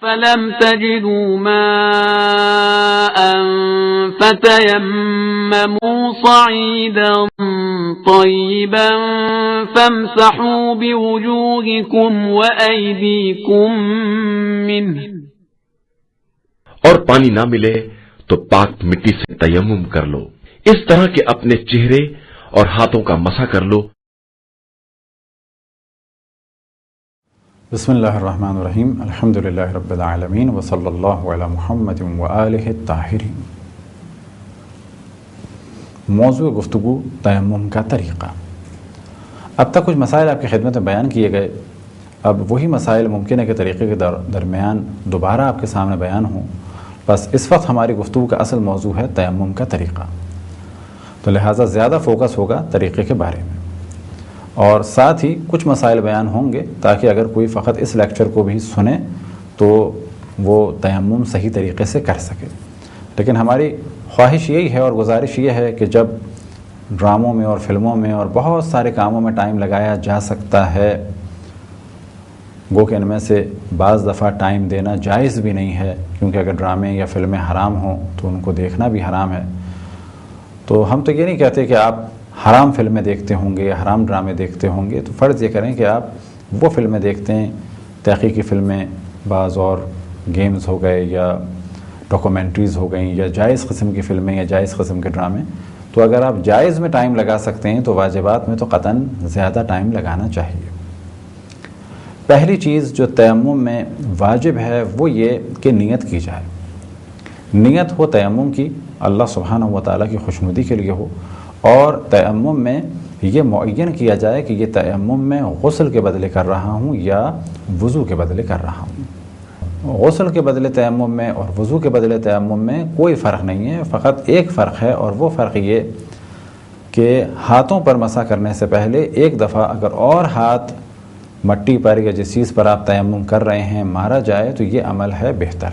Film تجدوا ماء فتيمموا صعيدا طيبا فامسحوا بوجوهكم وأيديكم منه. اور پانی نہ ملے تو پاک مٹی سے تیمم کر لو، اس طرح کہ اپنے چہرے اور ہاتھوں کا مسح کر لو. بسم اللہ الرحمن الرحیم. الحمد للہ رب العالمین وصلی اللہ علی محمد وآلہ الطاہرین. موضوع گفتگو تیمم کا طریقہ. اب تک کچھ مسائل آپ کی خدمت میں بیان کیے گئے. اب وہی مسائل ممکن ہے کہ طریقے کے درمیان دوبارہ آپ کے سامنے بیان ہوں. بس اس وقت ہماری گفتگو کا اصل موضوع ہے تیمم کا طریقہ، تو لہٰذا زیادہ فوکس ہوگا طریقے کے بارے میں، اور ساتھ ہی کچھ مسائل بیان ہوں گے تاکہ اگر کوئی فقط اس لیکچر کو بھی سنے تو وہ تیمم صحیح طریقے سے کر سکے. لیکن ہماری خواہش یہی ہے اور گزارش یہ ہے کہ جب ڈراموں میں اور فلموں میں اور بہت سارے کاموں میں ٹائم لگایا جا سکتا ہے، گو کہ ان میں سے بعض دفعہ ٹائم دینا جائز بھی نہیں ہے، کیونکہ اگر ڈرامے یا فلمیں حرام ہوں تو ان کو دیکھنا بھی حرام ہے. تو ہم تو یہ نہیں کہتے کہ آپ حرام فلمیں دیکھتے ہوں گے یا حرام ڈرامے دیکھتے ہوں گے، تو فرض یہ کریں کہ آپ وہ فلمیں دیکھتے ہیں، تحقیقی فلمیں، بعض اور گیمز ہو گئے یا ڈاکومنٹریز ہو گئیں یا جائز قسم کی فلمیں یا جائز قسم کے ڈرامے. تو اگر آپ جائز میں ٹائم لگا سکتے ہیں تو واجبات میں تو قطعاً زیادہ ٹائم لگانا چاہیے. پہلی چیز جو تیمم میں واجب ہے وہ یہ کہ نیت کی جائے. نیت ہو تیمم کی اللہ سبحانہ و تعالیٰ کی خوشنودی کے لیے ہو، اور تیمم میں یہ معین کیا جائے کہ یہ تیمم میں غسل کے بدلے کر رہا ہوں یا وضو کے بدلے کر رہا ہوں. غسل کے بدلے تیمم میں اور وضو کے بدلے تیمم میں کوئی فرق نہیں ہے، فقط ایک فرق ہے، اور وہ فرق یہ کہ ہاتھوں پر مسح کرنے سے پہلے ایک دفعہ اگر اور ہاتھ مٹی پر یا جس چیز پر آپ تیمم کر رہے ہیں مارا جائے تو یہ عمل ہے بہتر.